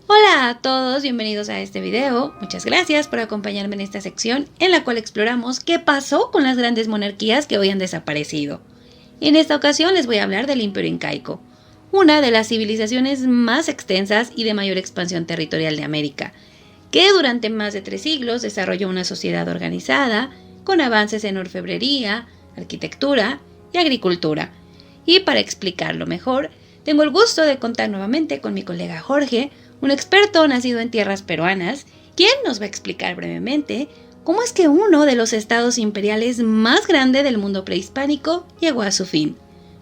Hola a todos, bienvenidos a este video. Muchas gracias por acompañarme en esta sección en la cual exploramos qué pasó con las grandes monarquías que hoy han desaparecido. En esta ocasión les voy a hablar del Imperio Incaico, una de las civilizaciones más extensas y de mayor expansión territorial de América, que durante más de 3 siglos desarrolló una sociedad organizada, con avances en orfebrería, arquitectura y agricultura. Y para explicarlo mejor, tengo el gusto de contar nuevamente con mi colega Jorge, un experto nacido en tierras peruanas, quien nos va a explicar brevemente cómo es que uno de los estados imperiales más grande del mundo prehispánico llegó a su fin.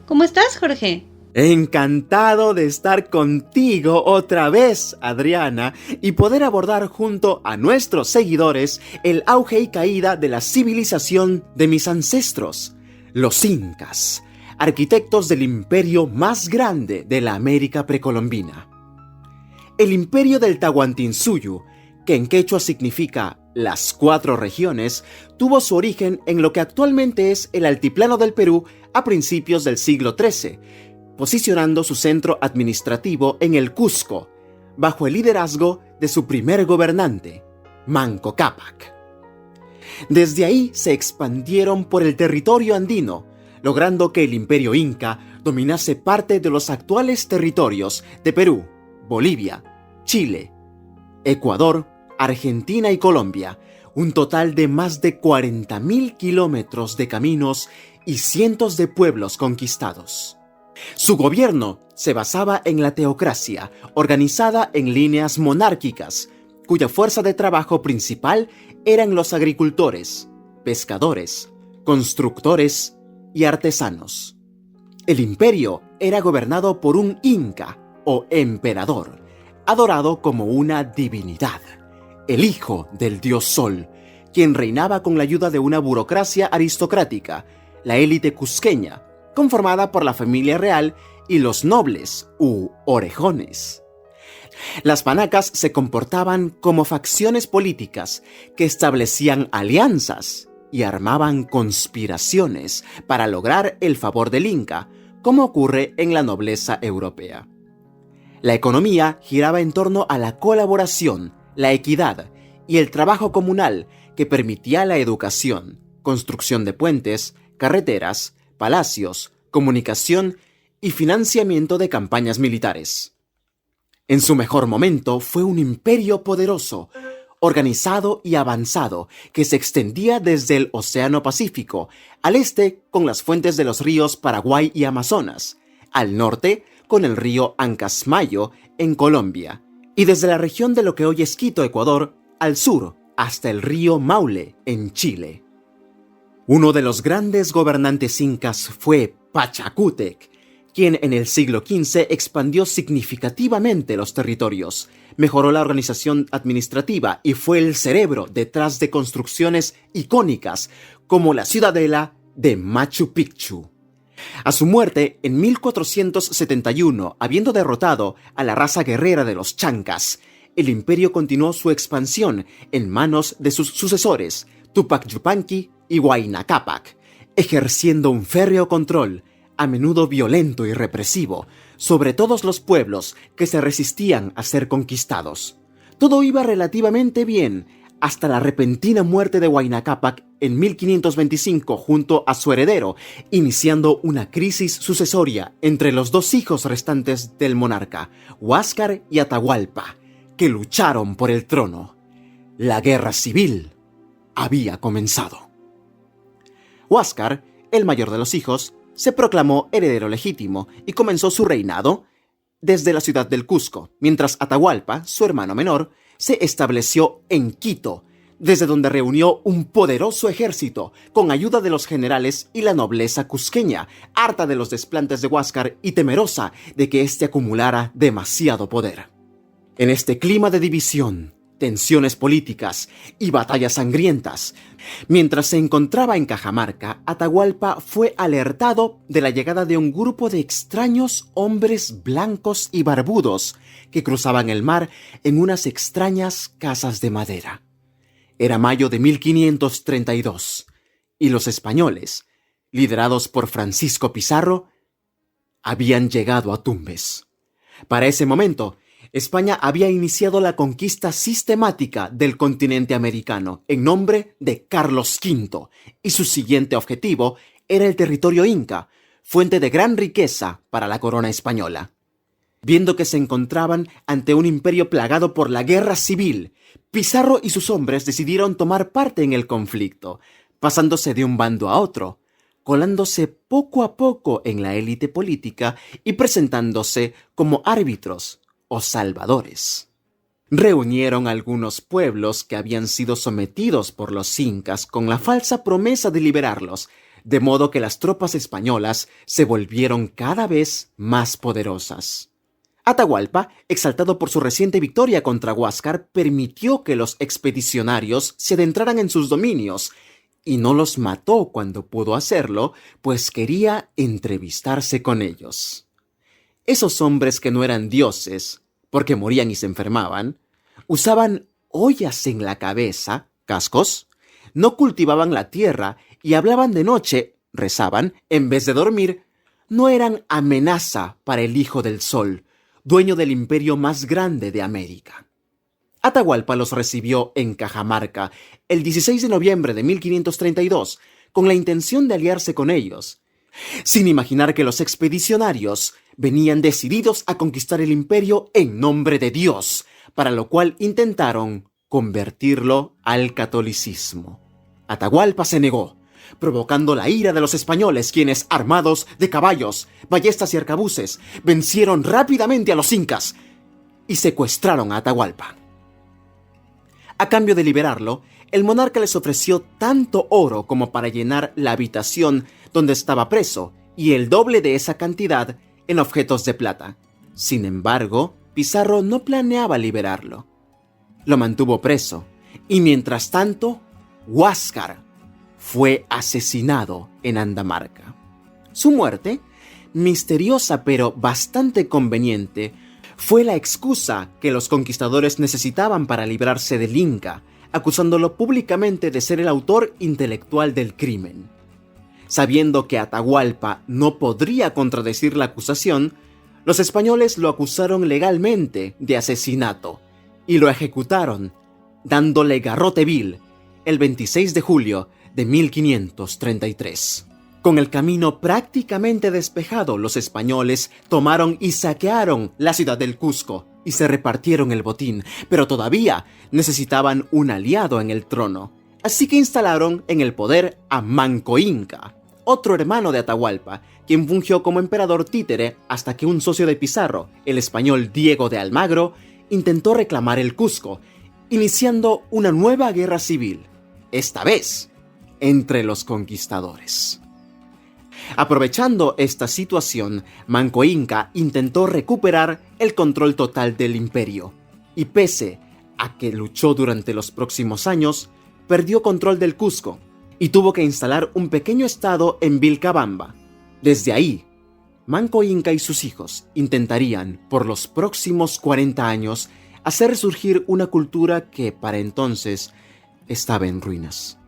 ¿Cómo estás, Jorge? Encantado de estar contigo otra vez, Adriana, y poder abordar junto a nuestros seguidores el auge y caída de la civilización de mis ancestros, los incas, arquitectos del imperio más grande de la América precolombina. El imperio del Tahuantinsuyo, que en quechua significa las 4 regiones, tuvo su origen en lo que actualmente es el altiplano del Perú a principios del siglo XIII, posicionando su centro administrativo en el Cusco, bajo el liderazgo de su primer gobernante, Manco Cápac. Desde ahí se expandieron por el territorio andino, logrando que el imperio inca dominase parte de los actuales territorios de Perú, Bolivia, Chile, Ecuador, Argentina y Colombia, un total de más de 40.000 kilómetros de caminos y cientos de pueblos conquistados. Su gobierno se basaba en la teocracia, organizada en líneas monárquicas, cuya fuerza de trabajo principal eran los agricultores, pescadores, constructores y artesanos. El imperio era gobernado por un inca o emperador, adorado como una divinidad, el hijo del dios Sol, quien reinaba con la ayuda de una burocracia aristocrática, la élite cusqueña, conformada por la familia real y los nobles u orejones. Las panacas se comportaban como facciones políticas que establecían alianzas y armaban conspiraciones para lograr el favor del inca, como ocurre en la nobleza europea. La economía giraba en torno a la colaboración, la equidad y el trabajo comunal que permitía la educación, construcción de puentes, carreteras, palacios, comunicación y financiamiento de campañas militares. En su mejor momento fue un imperio poderoso, organizado y avanzado que se extendía desde el Océano Pacífico, al este con las fuentes de los ríos Paraguay y Amazonas, al norte con el río Ancasmayo en Colombia, y desde la región de lo que hoy es Quito, Ecuador, al sur hasta el río Maule en Chile. Uno de los grandes gobernantes incas fue Pachacútec, quien en el siglo XV expandió significativamente los territorios, mejoró la organización administrativa y fue el cerebro detrás de construcciones icónicas como la ciudadela de Machu Picchu. A su muerte, en 1471, habiendo derrotado a la raza guerrera de los chancas, el imperio continuó su expansión en manos de sus sucesores, Tupac Yupanqui y Huayna Cápac, ejerciendo un férreo control, a menudo violento y represivo, sobre todos los pueblos que se resistían a ser conquistados. Todo iba relativamente bien, hasta la repentina muerte de Huayna Cápac en 1525 junto a su heredero, iniciando una crisis sucesoria entre los 2 hijos restantes del monarca, Huáscar y Atahualpa, que lucharon por el trono. La guerra civil había comenzado. Huáscar, el mayor de los hijos, se proclamó heredero legítimo y comenzó su reinado desde la ciudad del Cusco, mientras Atahualpa, su hermano menor, se estableció en Quito, desde donde reunió un poderoso ejército con ayuda de los generales y la nobleza cusqueña, harta de los desplantes de Huáscar y temerosa de que éste acumulara demasiado poder. En este clima de división, tensiones políticas y batallas sangrientas, mientras se encontraba en Cajamarca, Atahualpa fue alertado de la llegada de un grupo de extraños hombres blancos y barbudos que cruzaban el mar en unas extrañas casas de madera. Era mayo de 1532, y los españoles, liderados por Francisco Pizarro, habían llegado a Tumbes. Para ese momento, España había iniciado la conquista sistemática del continente americano en nombre de Carlos V, y su siguiente objetivo era el territorio inca, fuente de gran riqueza para la corona española. Viendo que se encontraban ante un imperio plagado por la guerra civil, Pizarro y sus hombres decidieron tomar parte en el conflicto, pasándose de un bando a otro, colándose poco a poco en la élite política y presentándose como árbitros o salvadores. Reunieron algunos pueblos que habían sido sometidos por los incas con la falsa promesa de liberarlos, de modo que las tropas españolas se volvieron cada vez más poderosas. Atahualpa, exaltado por su reciente victoria contra Huáscar, permitió que los expedicionarios se adentraran en sus dominios, y no los mató cuando pudo hacerlo, pues quería entrevistarse con ellos. Esos hombres que no eran dioses, porque morían y se enfermaban, usaban ollas en la cabeza, cascos, no cultivaban la tierra y hablaban de noche, rezaban, en vez de dormir. No eran amenaza para el Hijo del Sol, dueño del imperio más grande de América. Atahualpa los recibió en Cajamarca el 16 de noviembre de 1532 con la intención de aliarse con ellos, sin imaginar que los expedicionarios venían decididos a conquistar el imperio en nombre de Dios, para lo cual intentaron convertirlo al catolicismo. Atahualpa se negó, provocando la ira de los españoles, quienes, armados de caballos, ballestas y arcabuces, vencieron rápidamente a los incas y secuestraron a Atahualpa. A cambio de liberarlo, el monarca les ofreció tanto oro como para llenar la habitación donde estaba preso, y el doble de esa cantidad en objetos de plata. Sin embargo, Pizarro no planeaba liberarlo. Lo mantuvo preso, y mientras tanto, Huáscar fue asesinado en Andamarca. Su muerte, misteriosa pero bastante conveniente, fue la excusa que los conquistadores necesitaban para librarse del Inca, acusándolo públicamente de ser el autor intelectual del crimen. Sabiendo que Atahualpa no podría contradecir la acusación, los españoles lo acusaron legalmente de asesinato y lo ejecutaron, dándole garrote vil el 26 de julio de 1533. Con el camino prácticamente despejado, los españoles tomaron y saquearon la ciudad del Cusco y se repartieron el botín, pero todavía necesitaban un aliado en el trono. Así que instalaron en el poder a Manco Inca, otro hermano de Atahualpa, quien fungió como emperador títere hasta que un socio de Pizarro, el español Diego de Almagro, intentó reclamar el Cusco, iniciando una nueva guerra civil, esta vez entre los conquistadores. Aprovechando esta situación, Manco Inca intentó recuperar el control total del imperio, y pese a que luchó durante los próximos años, perdió control del Cusco y tuvo que instalar un pequeño estado en Vilcabamba. Desde ahí, Manco Inca y sus hijos intentarían, por los próximos 40 años, hacer resurgir una cultura que, para entonces, estaba en ruinas.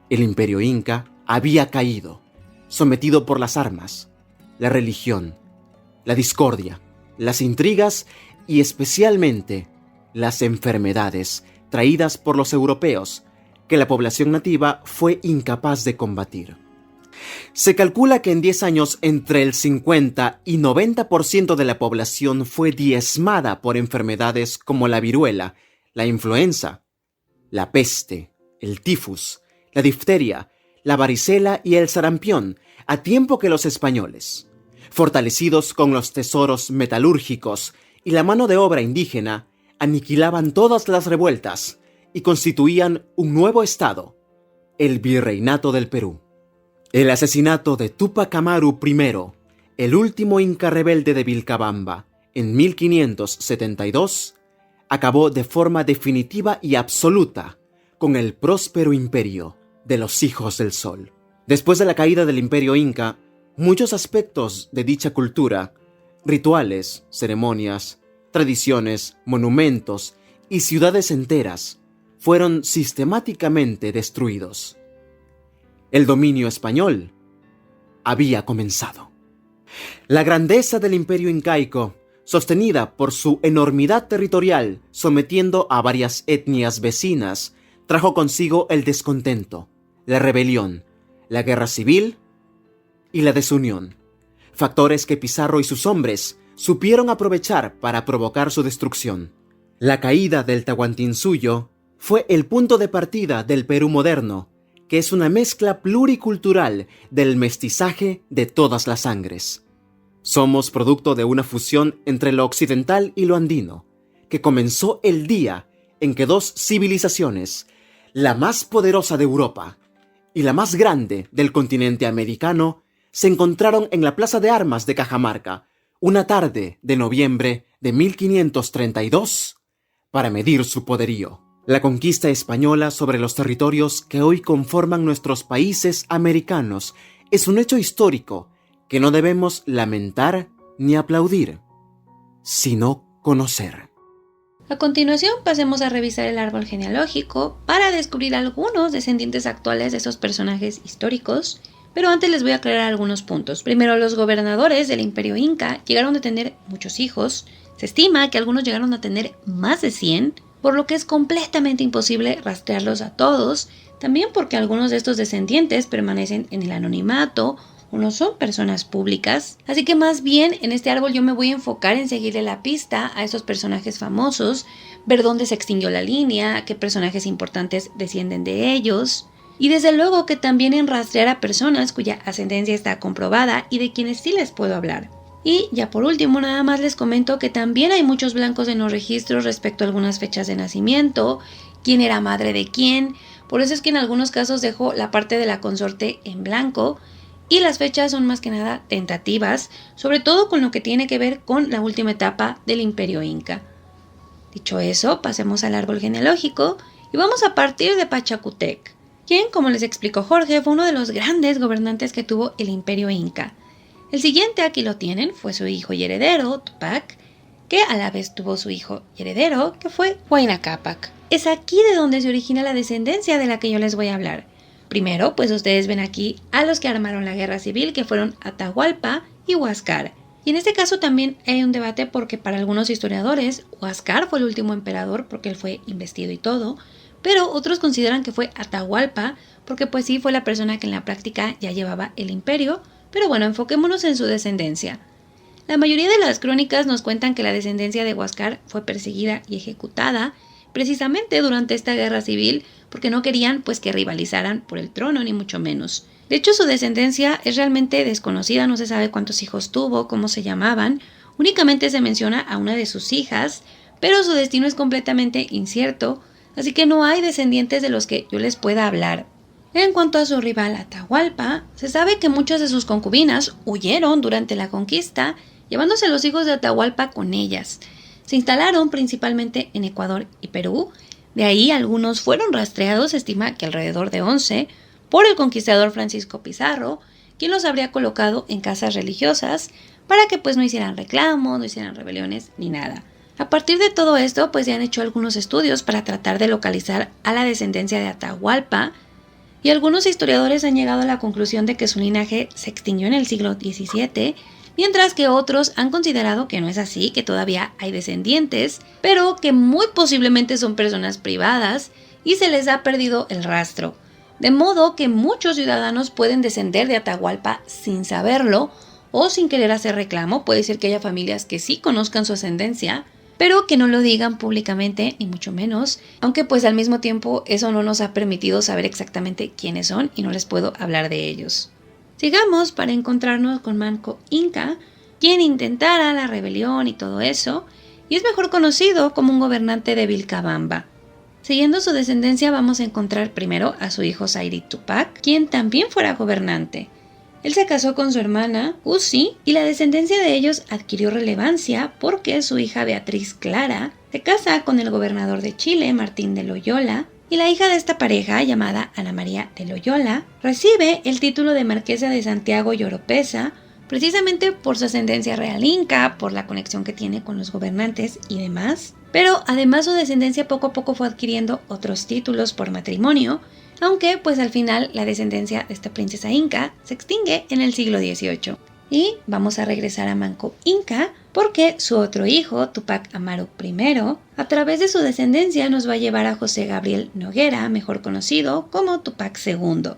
El imperio inca había caído, sometido por las armas, la religión, la discordia, las intrigas y especialmente las enfermedades traídas por los europeos que la población nativa fue incapaz de combatir. Se calcula que en 10 años entre el 50 y 90% de la población fue diezmada por enfermedades como la viruela, la influenza, la peste, el tifus, la difteria, la varicela y el sarampión, a tiempo que los españoles, fortalecidos con los tesoros metalúrgicos y la mano de obra indígena, aniquilaban todas las revueltas y constituían un nuevo estado, el Virreinato del Perú. El asesinato de Túpac Amaru I, el último inca rebelde de Vilcabamba, en 1572, acabó de forma definitiva y absoluta con el próspero imperio de los Hijos del Sol. Después de la caída del imperio inca, muchos aspectos de dicha cultura, rituales, ceremonias, tradiciones, monumentos y ciudades enteras fueron sistemáticamente destruidos. El dominio español había comenzado. La grandeza del imperio incaico sostenida por su enormidad territorial, sometiendo a varias etnias vecinas, trajo consigo el descontento, la rebelión, la guerra civil y la desunión. Factores que Pizarro y sus hombres supieron aprovechar para provocar su destrucción. La caída del Tahuantinsuyo fue el punto de partida del Perú moderno, que es una mezcla pluricultural del mestizaje de todas las sangres. Somos producto de una fusión entre lo occidental y lo andino, que comenzó el día en que dos civilizaciones, la más poderosa de Europa y la más grande del continente americano, se encontraron en la Plaza de Armas de Cajamarca, una tarde de noviembre de 1532, para medir su poderío. La conquista española sobre los territorios que hoy conforman nuestros países americanos es un hecho histórico que no debemos lamentar ni aplaudir, sino conocer. A continuación, pasemos a revisar el árbol genealógico para descubrir algunos descendientes actuales de esos personajes históricos, pero antes les voy a aclarar algunos puntos. Primero, los gobernadores del Imperio Inca llegaron a tener muchos hijos. Se estima que algunos llegaron a tener más de 100, por lo que es completamente imposible rastrearlos a todos, también porque algunos de estos descendientes permanecen en el anonimato o no son personas públicas. Así que más bien en este árbol yo me voy a enfocar en seguirle la pista a esos personajes famosos, ver dónde se extinguió la línea, qué personajes importantes descienden de ellos, y desde luego que también en rastrear a personas cuya ascendencia está comprobada y de quienes sí les puedo hablar. Y ya por último, nada más les comento que también hay muchos blancos en los registros respecto a algunas fechas de nacimiento, quién era madre de quién. Por eso es que en algunos casos dejo la parte de la consorte en blanco y las fechas son más que nada tentativas, sobre todo con lo que tiene que ver con la última etapa del Imperio Inca. Dicho eso, pasemos al árbol genealógico y vamos a partir de Pachacútec, quien, como les explicó Jorge, fue uno de los grandes gobernantes que tuvo el Imperio Inca. El siguiente, aquí lo tienen, fue su hijo y heredero, Tupac, que a la vez tuvo su hijo y heredero, que fue Huayna Cápac. Es aquí de donde se origina la descendencia de la que yo les voy a hablar. Primero, pues ustedes ven aquí a los que armaron la guerra civil, que fueron Atahualpa y Huáscar. Y en este caso también hay un debate porque para algunos historiadores, Huáscar fue el último emperador porque él fue investido y todo, pero otros consideran que fue Atahualpa porque pues sí fue la persona que en la práctica ya llevaba el imperio, pero bueno, enfoquémonos en su descendencia. La mayoría de las crónicas nos cuentan que la descendencia de Huáscar fue perseguida y ejecutada precisamente durante esta guerra civil porque no querían pues que rivalizaran por el trono ni mucho menos. De hecho, su descendencia es realmente desconocida, no se sabe cuántos hijos tuvo, cómo se llamaban, únicamente se menciona a una de sus hijas, pero su destino es completamente incierto, así que no hay descendientes de los que yo les pueda hablar. En cuanto a su rival Atahualpa, se sabe que muchas de sus concubinas huyeron durante la conquista, llevándose a los hijos de Atahualpa con ellas. Se instalaron principalmente en Ecuador y Perú, de ahí algunos fueron rastreados, se estima que alrededor de 11, por el conquistador Francisco Pizarro, quien los habría colocado en casas religiosas para que pues no hicieran reclamos, no hicieran rebeliones ni nada. A partir de todo esto, pues ya han hecho algunos estudios para tratar de localizar a la descendencia de Atahualpa, y algunos historiadores han llegado a la conclusión de que su linaje se extinguió en el siglo XVII, mientras que otros han considerado que no es así, que todavía hay descendientes, pero que muy posiblemente son personas privadas y se les ha perdido el rastro. De modo que muchos ciudadanos pueden descender de Atahualpa sin saberlo o sin querer hacer reclamo. Puede ser que haya familias que sí conozcan su ascendencia, pero que no lo digan públicamente, ni mucho menos, aunque pues al mismo tiempo eso no nos ha permitido saber exactamente quiénes son y no les puedo hablar de ellos. Sigamos para encontrarnos con Manco Inca, quien intentara la rebelión y todo eso, y es mejor conocido como un gobernante de Vilcabamba. Siguiendo su descendencia vamos a encontrar primero a su hijo Sairi Tupac, quien también fuera gobernante. Él se casó con su hermana Uzi y la descendencia de ellos adquirió relevancia porque su hija Beatriz Clara se casa con el gobernador de Chile, Martín de Loyola, y la hija de esta pareja, llamada Ana María de Loyola, recibe el título de marquesa de Santiago y Oropesa, precisamente por su ascendencia real inca, por la conexión que tiene con los gobernantes y demás. Pero además su descendencia poco a poco fue adquiriendo otros títulos por matrimonio, aunque pues al final la descendencia de esta princesa inca se extingue en el siglo XVIII. Y vamos a regresar a Manco Inca porque su otro hijo, Túpac Amaru I, a través de su descendencia nos va a llevar a José Gabriel Noguera, mejor conocido como Túpac II.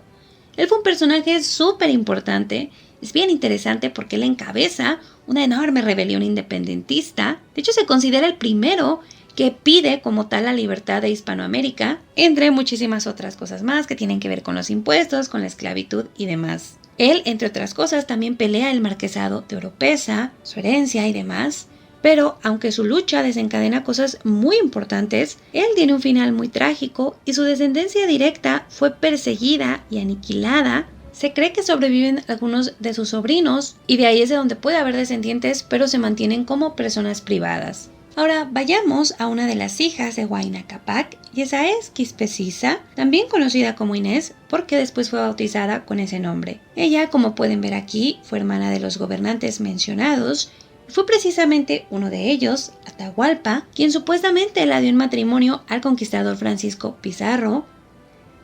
Él fue un personaje súper importante, es bien interesante porque él encabeza una enorme rebelión independentista. De hecho, se considera el primero que pide como tal la libertad de Hispanoamérica, entre muchísimas otras cosas más que tienen que ver con los impuestos, con la esclavitud y demás. Él, entre otras cosas, también pelea el marquesado de Oropesa, su herencia y demás. Pero, aunque su lucha desencadena cosas muy importantes, él tiene un final muy trágico y su descendencia directa fue perseguida y aniquilada. Se cree que sobreviven algunos de sus sobrinos y de ahí es de donde puede haber descendientes, pero se mantienen como personas privadas. Ahora vayamos a una de las hijas de Huayna Capac, y esa es Quispecisa, también conocida como Inés, porque después fue bautizada con ese nombre. Ella, como pueden ver aquí, fue hermana de los gobernantes mencionados, y fue precisamente uno de ellos, Atahualpa, quien supuestamente la dio en matrimonio al conquistador Francisco Pizarro,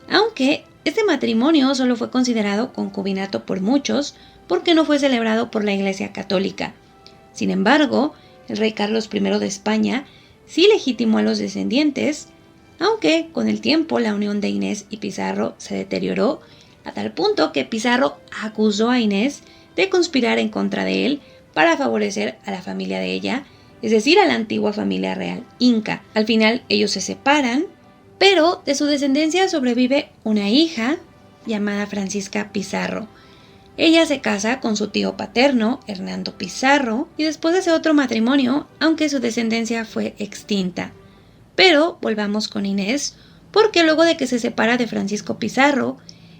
aunque este matrimonio solo fue considerado concubinato por muchos, porque no fue celebrado por la Iglesia Católica. Sin embargo, el rey Carlos I de España sí legitimó a los descendientes, aunque con el tiempo la unión de Inés y Pizarro se deterioró a tal punto que Pizarro acusó a Inés de conspirar en contra de él para favorecer a la familia de ella, es decir, a la antigua familia real inca. Al final ellos se separan, pero de su descendencia sobrevive una hija llamada Francisca Pizarro. Ella se casa con su tío paterno, Hernando Pizarro, y después hace otro matrimonio, aunque su descendencia fue extinta. Pero volvamos con Inés, porque luego de que se separa de Francisco Pizarro,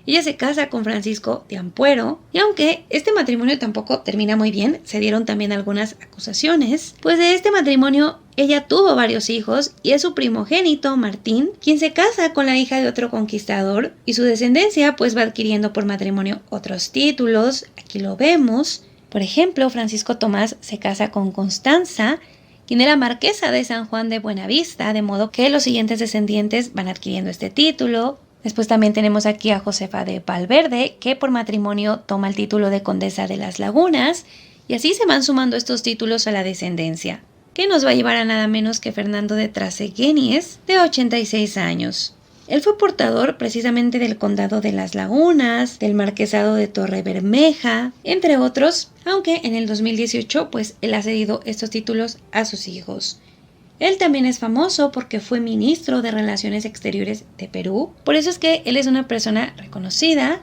ella se casa con Francisco de Ampuero, y aunque este matrimonio tampoco termina muy bien, se dieron también algunas acusaciones, pues de este matrimonio ella tuvo varios hijos y es su primogénito, Martín, quien se casa con la hija de otro conquistador y su descendencia pues va adquiriendo por matrimonio otros títulos. Aquí lo vemos. Por ejemplo, Francisco Tomás se casa con Constanza, quien era marquesa de San Juan de Buenavista, de modo que los siguientes descendientes van adquiriendo este título. Después también tenemos aquí a Josefa de Valverde, que por matrimonio toma el título de condesa de las Lagunas, y así se van sumando estos títulos a la descendencia, que nos va a llevar a nada menos que Fernando de Traseguénies, de 86 años. Él fue portador precisamente del condado de las Lagunas, del marquesado de Torrebermeja, entre otros, aunque en el 2018 pues él ha cedido estos títulos a sus hijos. Él también es famoso porque fue ministro de Relaciones Exteriores de Perú, por eso es que él es una persona reconocida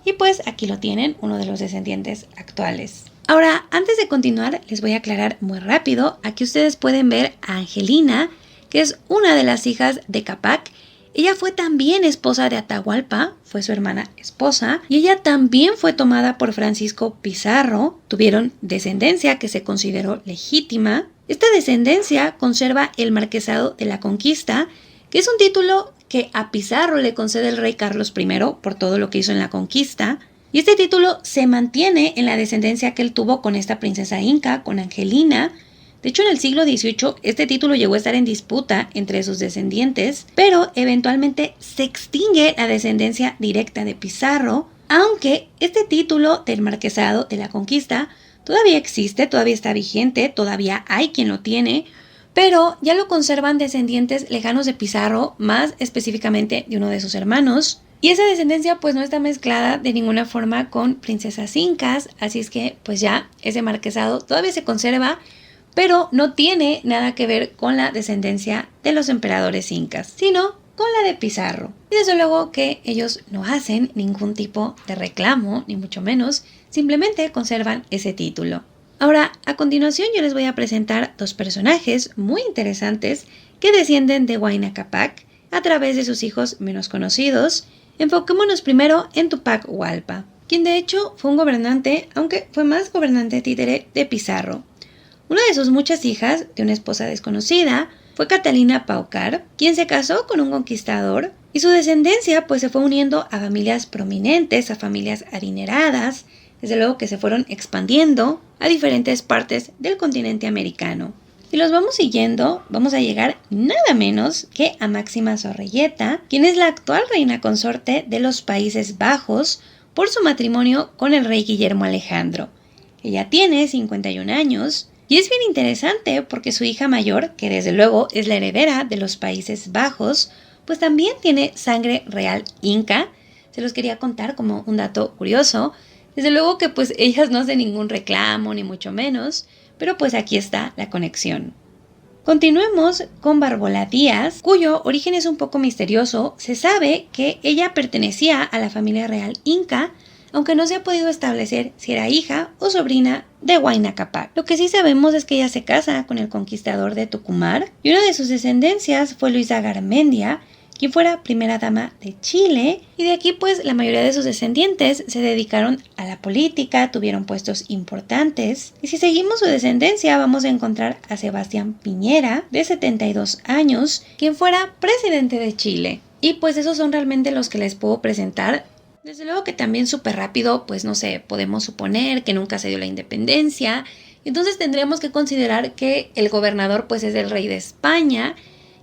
y pues aquí lo tienen, uno de los descendientes actuales. Ahora, antes de continuar, les voy a aclarar muy rápido. Aquí ustedes pueden ver a Angelina, que es una de las hijas de Capac. Ella fue también esposa de Atahualpa, fue su hermana esposa, y ella también fue tomada por Francisco Pizarro. Tuvieron descendencia que se consideró legítima. Esta descendencia conserva el marquesado de la Conquista, que es un título que a Pizarro le concede el rey Carlos I por todo lo que hizo en la conquista. Y este título se mantiene en la descendencia que él tuvo con esta princesa inca, con Angelina. De hecho, en el siglo XVIII este título llegó a estar en disputa entre sus descendientes, pero eventualmente se extingue la descendencia directa de Pizarro, aunque este título del marquesado de la Conquista todavía existe, todavía está vigente, todavía hay quien lo tiene, pero ya lo conservan descendientes lejanos de Pizarro, más específicamente de uno de sus hermanos. Y esa descendencia pues no está mezclada de ninguna forma con princesas incas, así es que pues ya ese marquesado todavía se conserva, pero no tiene nada que ver con la descendencia de los emperadores incas, sino con la de Pizarro. Y desde luego que ellos no hacen ningún tipo de reclamo, ni mucho menos, simplemente conservan ese título. Ahora, a continuación yo les voy a presentar dos personajes muy interesantes que descienden de Huayna Capac a través de sus hijos menos conocidos. Enfoquémonos primero en Túpac Hualpa, quien de hecho fue un gobernante, aunque fue más gobernante títere de Pizarro. Una de sus muchas hijas, de una esposa desconocida, fue Catalina Paucar, quien se casó con un conquistador, y su descendencia pues se fue uniendo a familias prominentes, a familias adineradas, desde luego que se fueron expandiendo a diferentes partes del continente americano. Si los vamos siguiendo, vamos a llegar nada menos que a Máxima Zorrilleta, quien es la actual reina consorte de los Países Bajos por su matrimonio con el rey Guillermo Alejandro. Ella tiene 51 años, Y es bien interesante porque su hija mayor, que desde luego es la heredera de los Países Bajos, pues también tiene sangre real inca. Se los quería contar como un dato curioso. Desde luego que pues ellas no hacen ningún reclamo ni mucho menos, pero pues aquí está la conexión. Continuemos con Barbola Díaz, cuyo origen es un poco misterioso. Se sabe que ella pertenecía a la familia real inca, aunque no se ha podido establecer si era hija o sobrina de Huayna Cápac. Lo que sí sabemos es que ella se casa con el conquistador de Tucumán y una de sus descendencias fue Luisa Garmendia, quien fuera primera dama de Chile, y de aquí pues la mayoría de sus descendientes se dedicaron a la política, tuvieron puestos importantes, y si seguimos su descendencia vamos a encontrar a Sebastián Piñera, de 72 años, quien fuera presidente de Chile. Y pues esos son realmente los que les puedo presentar. Desde luego que también súper rápido, pues no sé, podemos suponer que nunca se dio la independencia, entonces tendríamos que considerar que el gobernador pues es el rey de España.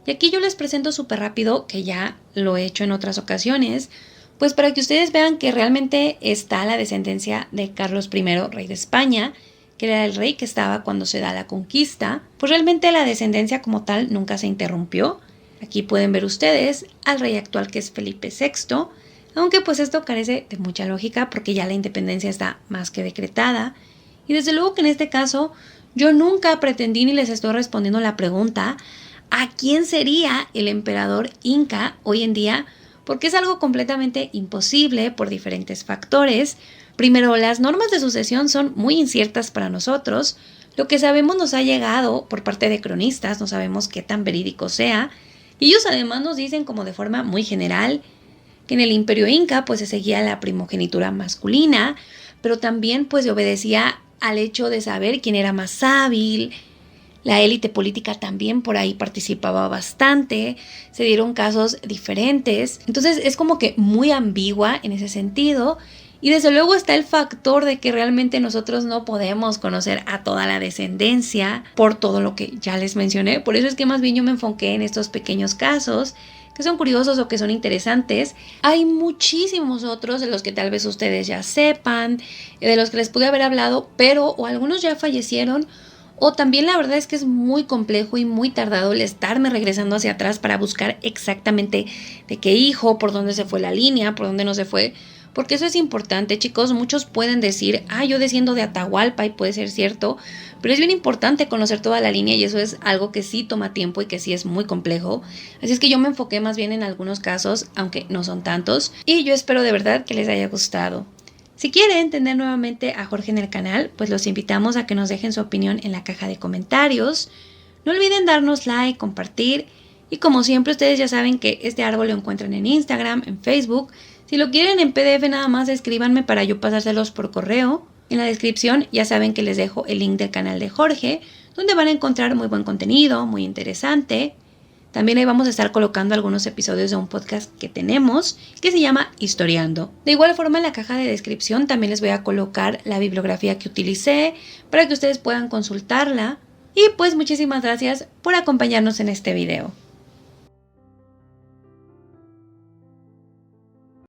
Y aquí yo les presento súper rápido, que ya lo he hecho en otras ocasiones, pues para que ustedes vean que realmente está la descendencia de Carlos I, rey de España, que era el rey que estaba cuando se da la conquista. Pues realmente la descendencia como tal nunca se interrumpió. Aquí pueden ver ustedes al rey actual, que es Felipe VI, aunque pues esto carece de mucha lógica porque ya la independencia está más que decretada. Y desde luego que en este caso yo nunca pretendí ni les estoy respondiendo la pregunta ¿a quién sería el emperador inca hoy en día? Porque es algo completamente imposible por diferentes factores. Primero, las normas de sucesión son muy inciertas para nosotros. Lo que sabemos nos ha llegado por parte de cronistas, no sabemos qué tan verídico sea. Y ellos además nos dicen como de forma muy general que en el imperio inca pues se seguía la primogenitura masculina, pero también pues se obedecía al hecho de saber quién era más hábil. La élite política también por ahí participaba bastante, se dieron casos diferentes, entonces es como que muy ambigua en ese sentido. Y desde luego está el factor de que realmente nosotros no podemos conocer a toda la descendencia por todo lo que ya les mencioné. Por eso es que más bien yo me enfoqué en estos pequeños casos que son curiosos o que son interesantes. Hay muchísimos otros de los que tal vez ustedes ya sepan, de los que les pude haber hablado, pero o algunos ya fallecieron, o también la verdad es que es muy complejo y muy tardado el estarme regresando hacia atrás para buscar exactamente de qué hijo, por dónde se fue la línea, por dónde no se fue. Porque eso es importante, chicos. Muchos pueden decir, yo desciendo de Atahualpa, y puede ser cierto, pero es bien importante conocer toda la línea y eso es algo que sí toma tiempo y que sí es muy complejo. Así es que yo me enfoqué más bien en algunos casos, aunque no son tantos, y yo espero de verdad que les haya gustado. Si quieren tener nuevamente a Jorge en el canal, pues los invitamos a que nos dejen su opinión en la caja de comentarios. No olviden darnos like, compartir, y como siempre ustedes ya saben que este árbol lo encuentran en Instagram, en Facebook. Si lo quieren en PDF nada más escríbanme para yo pasárselos por correo. En la descripción ya saben que les dejo el link del canal de Jorge, donde van a encontrar muy buen contenido, muy interesante. También ahí vamos a estar colocando algunos episodios de un podcast que tenemos, que se llama Historiando. De igual forma en la caja de descripción también les voy a colocar la bibliografía que utilicé para que ustedes puedan consultarla. Y pues muchísimas gracias por acompañarnos en este video.